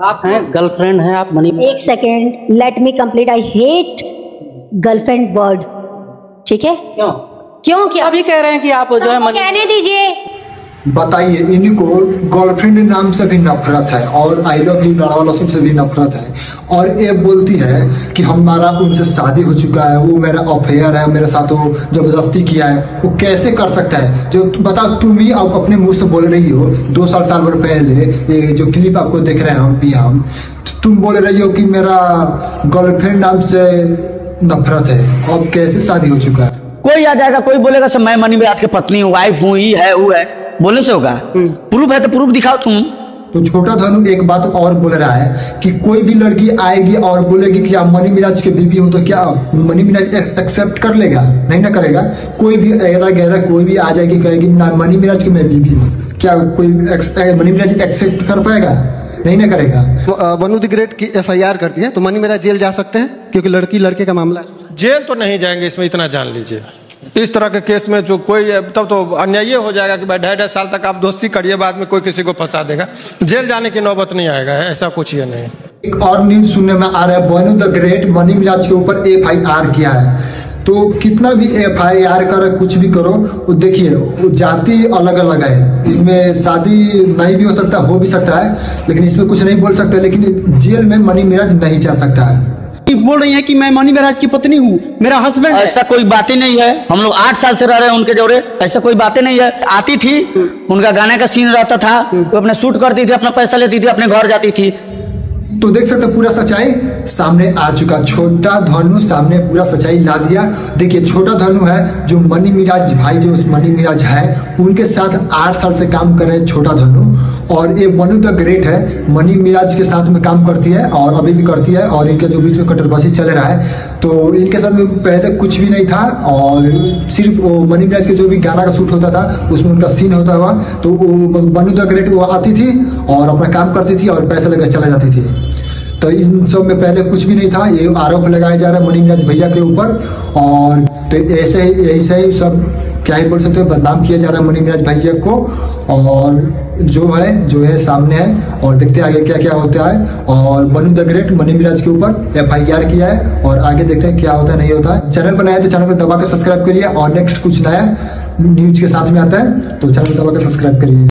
आप हैं, गर्लफ्रेंड हैं आप मनी। एक second, let me complete. I hate girlfriend word. ठीक है, क्यों? क्यों क्या अभी कह रहे हैं कि आप जो है मनी। कहने दीजिए। बताइए, इनको गर्लफ्रेंड नाम से भी नफरत है और आई लव यू लड़वाला से भी नफरत है, और ये बोलती है कि हमारा उनसे शादी हो चुका है, वो मेरा अफेयर है, मेरे साथ वो जबरदस्ती किया है। वो कैसे कर सकता है? जो बताओ, तुम ही अब अपने मुंह से बोल रही हो 2 साल भर पहले, ये जो क्लिप आपको देख रहे हैं हम भी तुम बोल रही हो कि मेरा गर्लफ्रेंड नाम से नफरत है। अब कैसे शादी हो चुका है? कोई आ जाएगा, कोई बोलेगा सर मैं मनी मिराज की पत्नी हूँ, वाइफ हूँ, ये है वो है, बोलने से होगा? प्रूफ है तो प्रूफ दिखाओ तुम। तो छोटा धनु एक बात और बोल रहा है कि कोई भी लड़की आएगी और बोलेगी कि आप मनी मिराज के बीवी हो, तो क्या मनी मिराज एक्सेप्ट कर लेगा? नहीं ना करेगा। कोई भी ऐरा गहरा कोई भी आ जाएगी, कहेगी ना मनी मिराज की मैं बीवी हूँ, क्या कोई मनी मिराज एक्सेप्ट कर पाएगा? नहीं ना करेगा। वनु द ग्रेट की FIR करती है तो मनी मिराज जेल जा सकते हैं, क्योंकि लड़की लड़के का मामला है। जेल तो नहीं जाएंगे, इसमें इतना जान लीजिए। इस तरह के केस में जो कोई, तब तो अन्याय हो जाएगा कि भाई 2.5 साल तक आप दोस्ती करिए, बाद में कोई किसी को फंसा देगा। जेल जाने की नौबत नहीं आएगा, ऐसा कुछ ये नहीं। एक और न्यूज सुनने में आ रहा है, वनु द ग्रेट मनी मिराज के ऊपर FIR किया है। तो कितना भी FIR करो, कुछ भी करो, वो देखिए जाति अलग अलग है, इनमें शादी नहीं भी हो सकता, हो भी सकता है, लेकिन इसमें कुछ नहीं बोल सकते। लेकिन जेल में मनी मिराज नहीं जा सकता है। बोल रही है कि मैं मनी मिराज की पत्नी हूँ, मेरा हस्बैंड। ऐसा कोई बातें नहीं है, हम लोग 8 साल से रह रहे हैं उनके जोड़े, ऐसा कोई बातें नहीं है। आती थी, उनका गाने का सीन रहता था, वो अपने शूट करती थी, अपना पैसा लेती थी, अपने घर जाती थी। तो देख सकते पूरा सच्चाई सामने आ चुका। छोटा धनु सामने पूरा सच्चाई ला दिया। देखिए छोटा धनु है जो मनी मिराज भाई, जो मनी मिराज है उनके साथ 8 साल से काम कर रहे हैं छोटा धनु, और ये वनु द ग्रेट है मनी मिराज के साथ में काम करती है और अभी भी करती है, और इनके जो बीच में कटरबसी चल रहा है। तो इनके साथ में पहले कुछ भी नहीं था, और सिर्फ वो मनी मिराज के जो भी गाना का शूट होता था उसमें उनका सीन होता हुआ, तो वो वनु द ग्रेट वो आती थी और अपना काम करती थी और पैसे लेकर चला जाती थी। तो इन सब में पहले कुछ भी नहीं था। ये आरोप लगाया जा रहा है मनी मिराज भैया के ऊपर, और तो ऐसे ही सब क्या ही बोल सकते हैं, बदनाम किया जा रहा है मनी मिराज भैया को, और जो है सामने है, और देखते हैं आगे क्या क्या होता है। और वनु द ग्रेट मनी मिराज के ऊपर FIR किया है, और आगे देखते हैं क्या होता है नहीं होता है। चैनल पर नया है तो चैनल को दबा के सब्सक्राइब करिए, और नेक्स्ट कुछ नया न्यूज के साथ में आता है तो चैनल को दबा के सब्सक्राइब करिए।